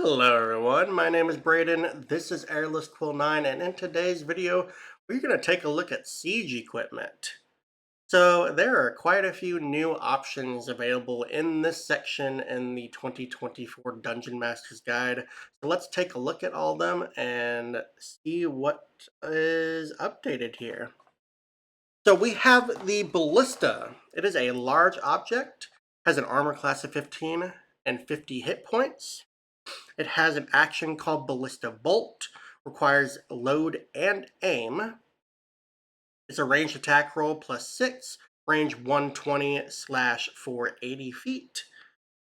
Hello everyone, my name is Braden, this is Airless Quill 9, and in today's video, we're going to take a look at siege equipment. So there are quite a few new options available in this section in the 2024 Dungeon Master's Guide. So let's take a look at all of them and see what is updated here. So we have the Ballista. It is a large object, has an armor class of 15 and 50 hit points. It has an action called Ballista Bolt, requires load and aim. It's a ranged attack roll +6, range 120/480 feet.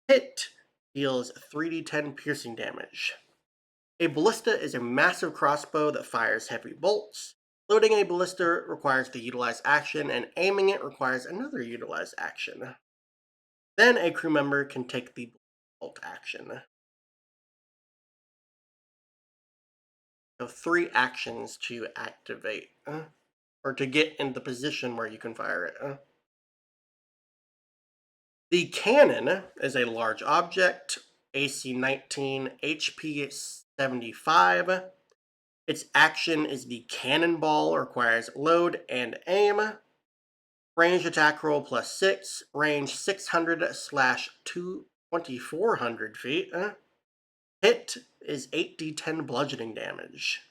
Hit deals 3d10 piercing damage. A ballista is a massive crossbow that fires heavy bolts. Loading a ballista requires the utilized action, and aiming it requires another utilized action. Then a crew member can take the bolt action. So 3 actions to activate, or to get in the position where you can fire it. The cannon is a large object, AC 19, HP 75. Its action is the cannonball, requires load and aim. Range attack roll +6, range 600/2400 feet. Hit is 8d10 bludgeoning damage.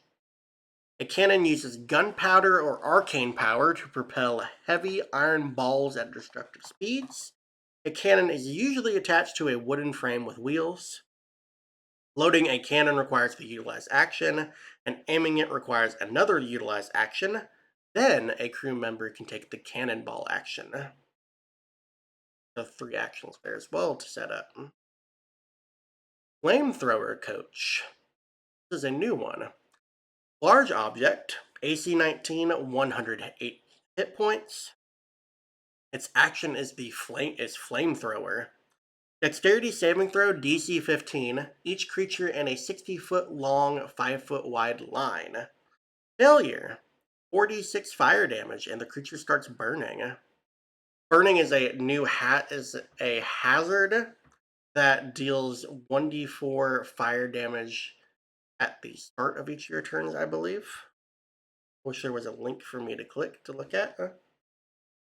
A cannon uses gunpowder or arcane power to propel heavy iron balls at destructive speeds. A cannon is usually attached to a wooden frame with wheels. Loading a cannon requires the utilized action, and aiming it requires another utilized action. Then a crew member can take the cannonball action. So 3 actions there as well to set up. Flamethrower Coach. This is a new one. Large object, AC 19, 108 hit points. Its action is flamethrower. Dexterity saving throw DC 15. Each creature in a 60-foot long, 5-foot wide line. Failure. 46 fire damage, and the creature starts burning. Burning is a hazard that deals 1d4 fire damage at the start of each of your turns, I believe. Wish there was a link for me to click to look at,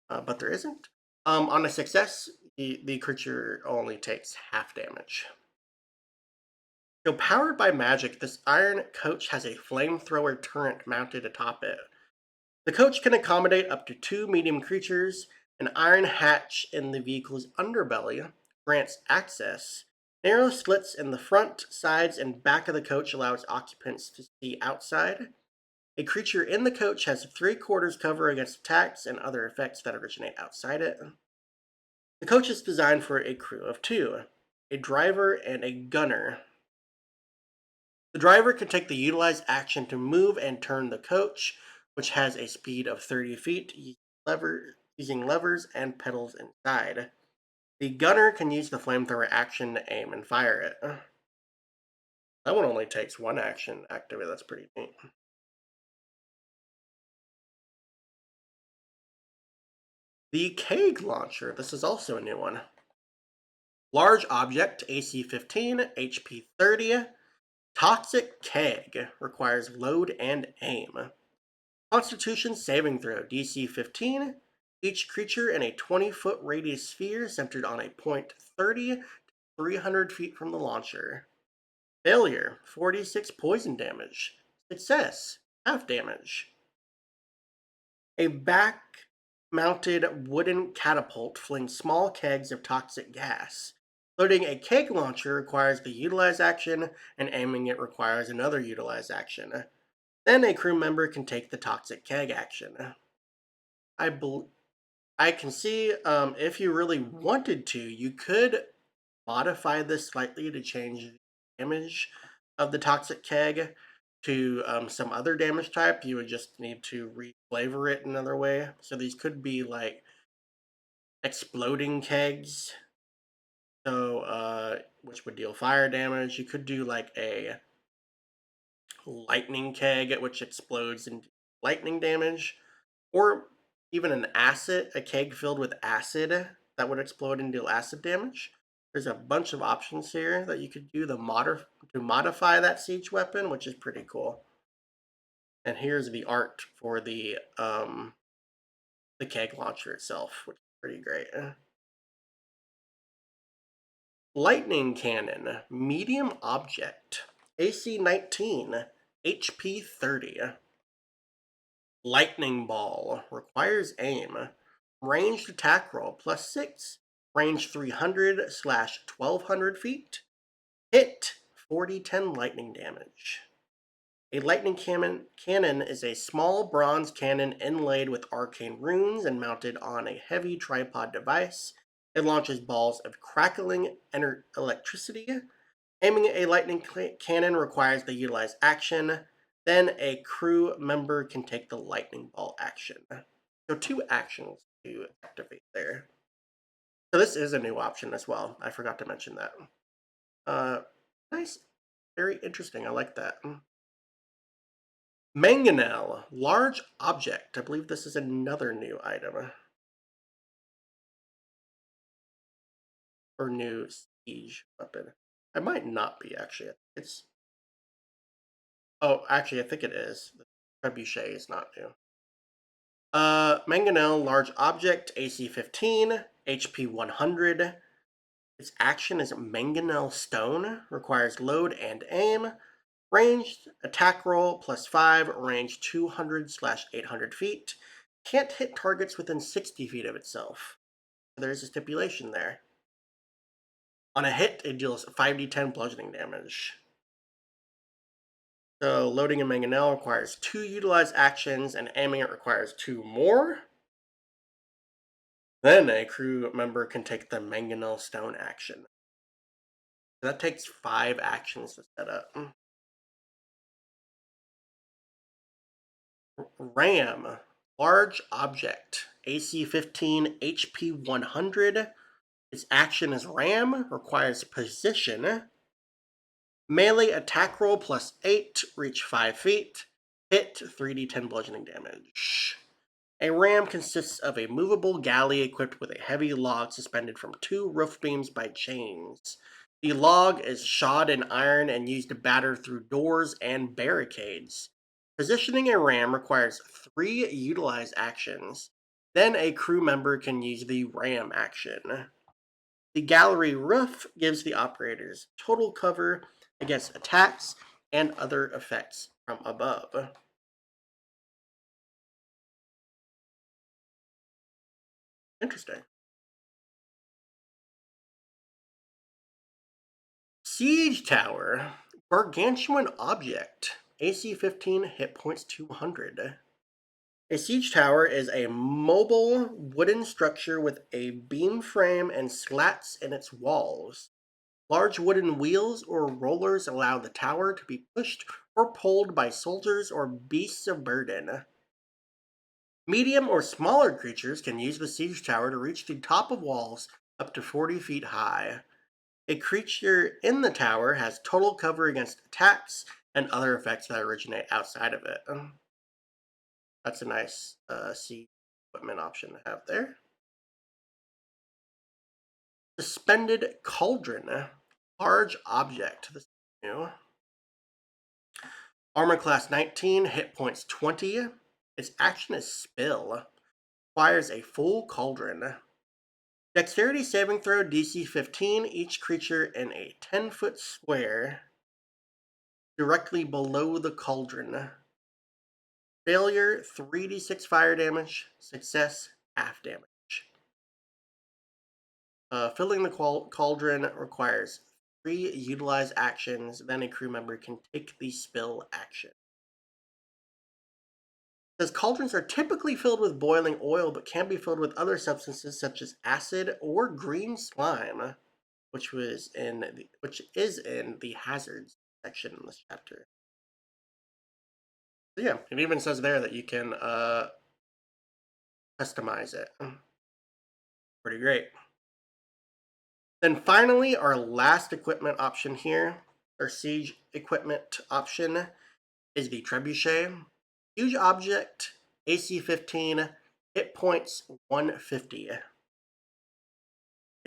but there isn't. On a success, the creature only takes half damage. So powered by magic, this iron coach has a flamethrower turret mounted atop it. The coach can accommodate up to 2 medium creatures. An iron hatch in the vehicle's underbelly grants access. Narrow slits in the front, sides, and back of the coach allows occupants to see outside. A creature in the coach has 3/4 cover against attacks and other effects that originate outside it. The coach is designed for a crew of 2, a driver and a gunner. The driver can take the utilized action to move and turn the coach, which has a speed of 30 feet, using levers and pedals inside. The gunner can use the flamethrower action to aim and fire it. That one only takes 1 action to activate, that's pretty neat. The keg launcher, this is also a new one. Large object, AC 15, HP 30. Toxic keg requires load and aim. Constitution saving throw, DC 15. Each creature in a 20-foot radius sphere centered on a point 30 to 300 feet from the launcher. Failure, 46 poison damage. Success, half damage. A back-mounted wooden catapult flings small kegs of toxic gas. Loading a keg launcher requires the utilized action, and aiming it requires another utilized action. Then a crew member can take the toxic keg action. I can see if you really wanted to, you could modify this slightly to change the damage of the toxic keg to some other damage type. You would just need to reflavor it another way. So these could be like exploding kegs, so which would deal fire damage. You could do like a lightning keg, which explodes and lightning damage, or even a keg filled with acid that would explode and deal acid damage. There's a bunch of options here that you could do to modify that siege weapon, which is pretty cool. And here's the art for the keg launcher itself, which is pretty great. Lightning cannon, medium object, AC-19, HP 30. Lightning ball requires aim. Ranged attack roll +6. Range 300/1200 feet. Hit 40-10 lightning damage. A lightning cannon is a small bronze cannon inlaid with arcane runes and mounted on a heavy tripod device. It launches balls of crackling electricity. Aiming a lightning cannon requires the utilized action. Then a crew member can take the lightning ball action. So 2 actions to activate there. So this is a new option as well. I forgot to mention that. Nice. Very interesting. I like that. Mangonel, large object. I believe this is another new item. Or new siege weapon. I might not be, actually. It's... Oh, actually, I think it is. The trebuchet is not new. Mangonel, large object, AC 15, HP 100. Its action is Mangonel Stone, requires load and aim. Ranged attack roll +5, range 200/800 feet. Can't hit targets within 60 feet of itself. There's a stipulation there. On a hit, it deals 5d10 bludgeoning damage. So loading a Mangonel requires 2 utilized actions, and aiming it requires 2 more. Then a crew member can take the Mangonel Stone action. That takes 5 actions to set up. Ram, large object, AC 15, HP 100. Its action is Ram, requires position. Melee attack roll +8, reach 5 feet. Hit 3d10 bludgeoning damage. A ram consists of a movable galley equipped with a heavy log suspended from 2 roof beams by chains. The log is shod in iron and used to batter through doors and barricades. Positioning a ram requires 3 utilized actions. Then a crew member can use the ram action. The gallery roof gives the operators total cover against attacks and other effects from above. Interesting. Siege Tower, gargantuan object, AC 15, hit points 200. A siege tower is a mobile wooden structure with a beam frame and slats in its walls. Large wooden wheels or rollers allow the tower to be pushed or pulled by soldiers or beasts of burden. Medium or smaller creatures can use the siege tower to reach the top of walls up to 40 feet high. A creature in the tower has total cover against attacks and other effects that originate outside of it. That's a nice siege equipment option to have there. Suspended Cauldron, large object. This is new. Armor class 19, hit points 20. Its action is Spill. Requires a full cauldron. Dexterity saving throw DC 15. Each creature in a 10-foot square directly below the cauldron. Failure 3d6 fire damage. Success half damage. Filling the cauldron requires 3 utilized actions. Then a crew member can take the spill action. It says cauldrons are typically filled with boiling oil, but can be filled with other substances such as acid or green slime, which is in the hazards section in this chapter. So yeah, it even says there that you can customize it. Pretty great. Then finally, our last equipment option here, our siege equipment option, is the trebuchet. Huge object, AC 15, hit points 150.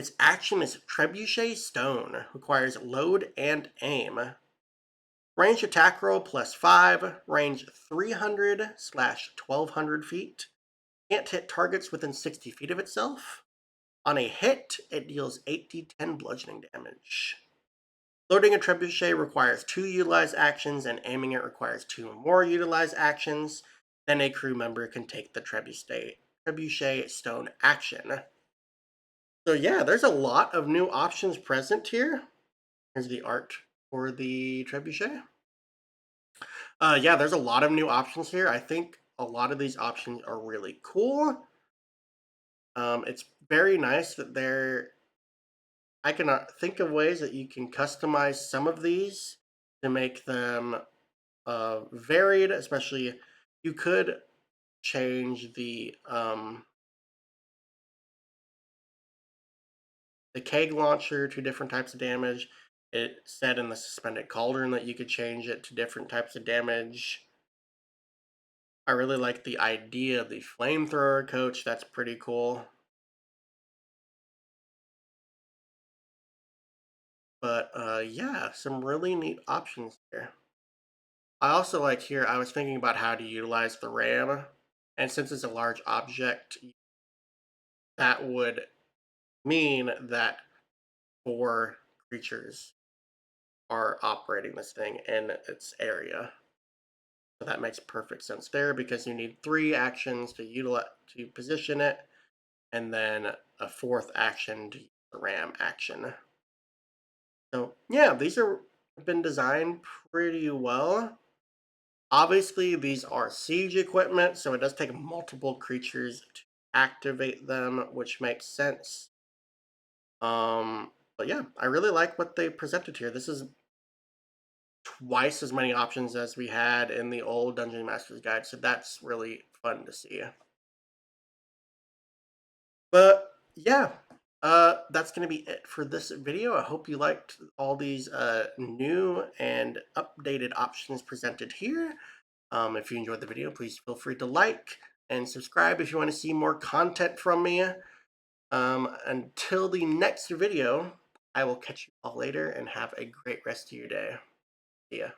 Its action is Trebuchet Stone, requires load and aim. Range attack roll +5, range 300/1200 feet. Can't hit targets within 60 feet of itself. On a hit, it deals 8d10 bludgeoning damage. Loading a trebuchet requires 2 utilized actions, and aiming it requires 2 more utilized actions. Then a crew member can take the trebuchet stone action. So yeah, there's a lot of new options present here. Here's the art for the trebuchet. Yeah, there's a lot of new options here. I think a lot of these options are really cool. It's very nice that I can think of ways that you can customize some of these to make them varied. Especially, you could change the keg launcher to different types of damage. It said in the suspended cauldron that you could change it to different types of damage. I really like the idea of the flamethrower coach. That's pretty cool. But yeah, some really neat options there. I also like here, I was thinking about how to utilize the RAM. And since it's a large object, that would mean that 4 creatures are operating this thing in its area. So that makes perfect sense there because you need 3 actions to position it, and then a 4th action to use the RAM action. So yeah, these have been designed pretty well. Obviously, these are siege equipment, so it does take multiple creatures to activate them, which makes sense. But yeah, I really like what they presented here. This is twice as many options as we had in the old Dungeon Master's Guide, so that's really fun to see. But yeah, that's going to be it for this video. I hope you liked all these new and updated options presented here. If you enjoyed the video, please feel free to like and subscribe if you want to see more content from me. Until the next video, I will catch you all later and have a great rest of your day. See ya.